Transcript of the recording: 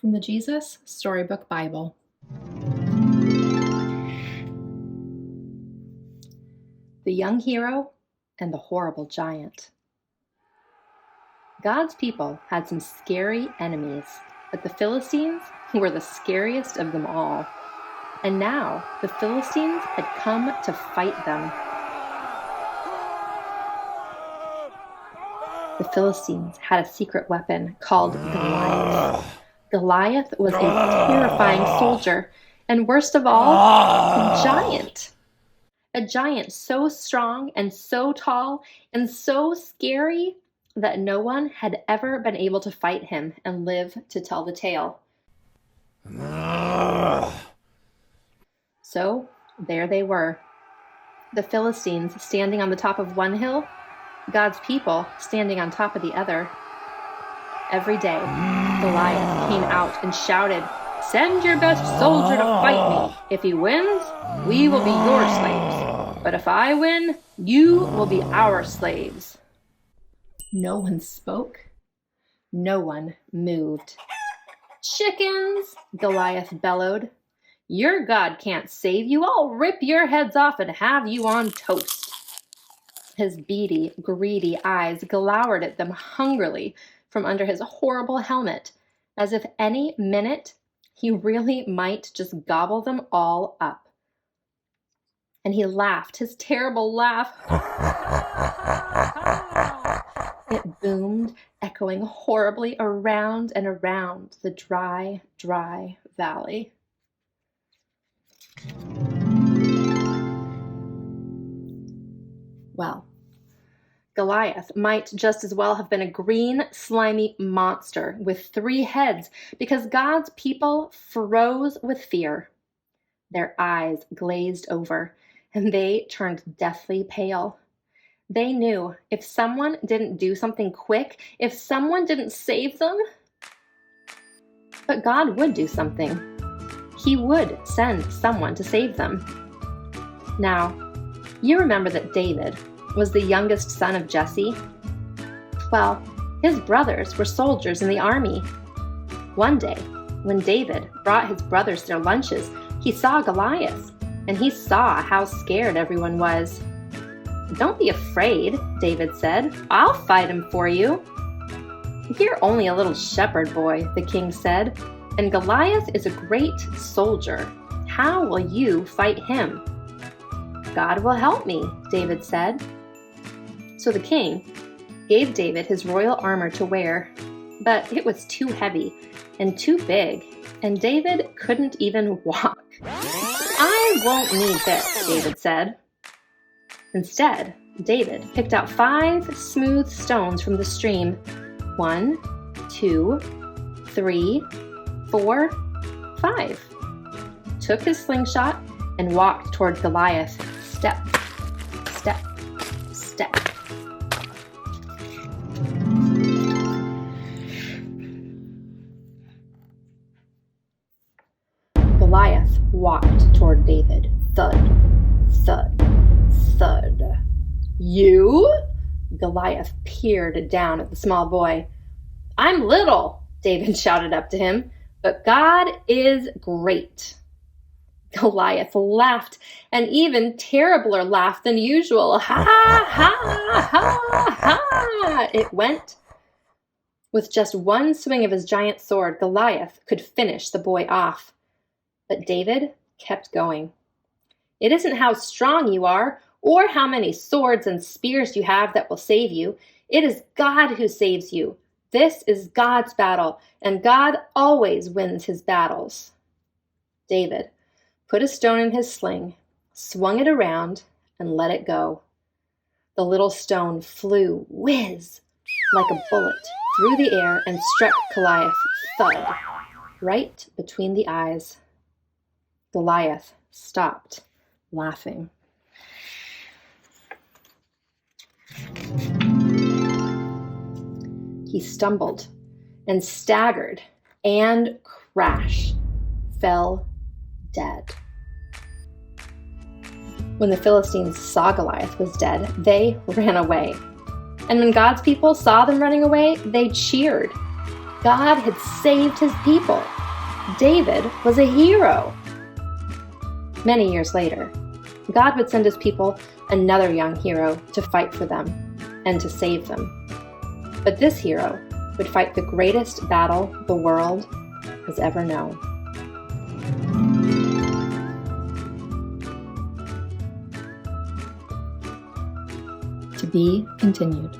From the Jesus Storybook Bible. The Young Hero and the Horrible Giant. God's people had some scary enemies, but the Philistines were the scariest of them all. And now the Philistines had come to fight them. The Philistines had a secret weapon called Goliath. Goliath was a terrifying soldier, and worst of all, a giant. A giant so strong and so tall and so scary that no one had ever been able to fight him and live to tell the tale. So there they were, the Philistines standing on the top of one hill, God's people standing on top of the other. Every day, Goliath came out and shouted, "Send your best soldier to fight me. If he wins, we will be your slaves. But if I win, you will be our slaves." No one spoke. No one moved. "Chickens!" Goliath bellowed. "Your God can't save you. I'll rip your heads off and have you on toast." His beady, greedy eyes glowered at them hungrily from under his horrible helmet, as if any minute he really might just gobble them all up. And he laughed, his terrible laugh. It boomed, echoing horribly around and around the dry, dry valley. Well, Goliath might just as well have been a green, slimy monster with 3 heads, because God's people froze with fear. Their eyes glazed over, and they turned deathly pale. They knew if someone didn't do something quick, if someone didn't save them, but God would do something. He would send someone to save them. Now, you remember that David was the youngest son of Jesse? Well, his brothers were soldiers in the army. One day, when David brought his brothers their lunches, he saw Goliath, and he saw how scared everyone was. "Don't be afraid," David said. "I'll fight him for you." "You're only a little shepherd boy," the king said, "and Goliath is a great soldier. How will you fight him?" "God will help me," David said. So the king gave David his royal armor to wear, but it was too heavy and too big, and David couldn't even walk. "I won't need this," David said. Instead, David picked out 5 smooth stones from the stream. 1, 2, 3, 4, 5. Took his slingshot and walked toward Goliath, step, step, step. Goliath walked toward David, thud, thud, thud. "You?" Goliath peered down at the small boy. "I'm little," David shouted up to him, "but God is great." Goliath laughed, an even terribler laugh than usual. Ha, ha, ha, ha, it went. With just one swing of his giant sword, Goliath could finish the boy off. But David kept going. "It isn't how strong you are, or how many swords and spears you have that will save you. It is God who saves you. This is God's battle, and God always wins his battles." David put a stone in his sling, swung it around, and let it go. The little stone flew whiz like a bullet through the air and struck Goliath thud right between the eyes. Goliath stopped laughing. He stumbled and staggered and crash fell dead. When the Philistines saw Goliath was dead, they ran away. And when God's people saw them running away, they cheered. God had saved his people. David was a hero. Many years later, God would send his people another young hero to fight for them and to save them. But this hero would fight the greatest battle the world has ever known. To be continued.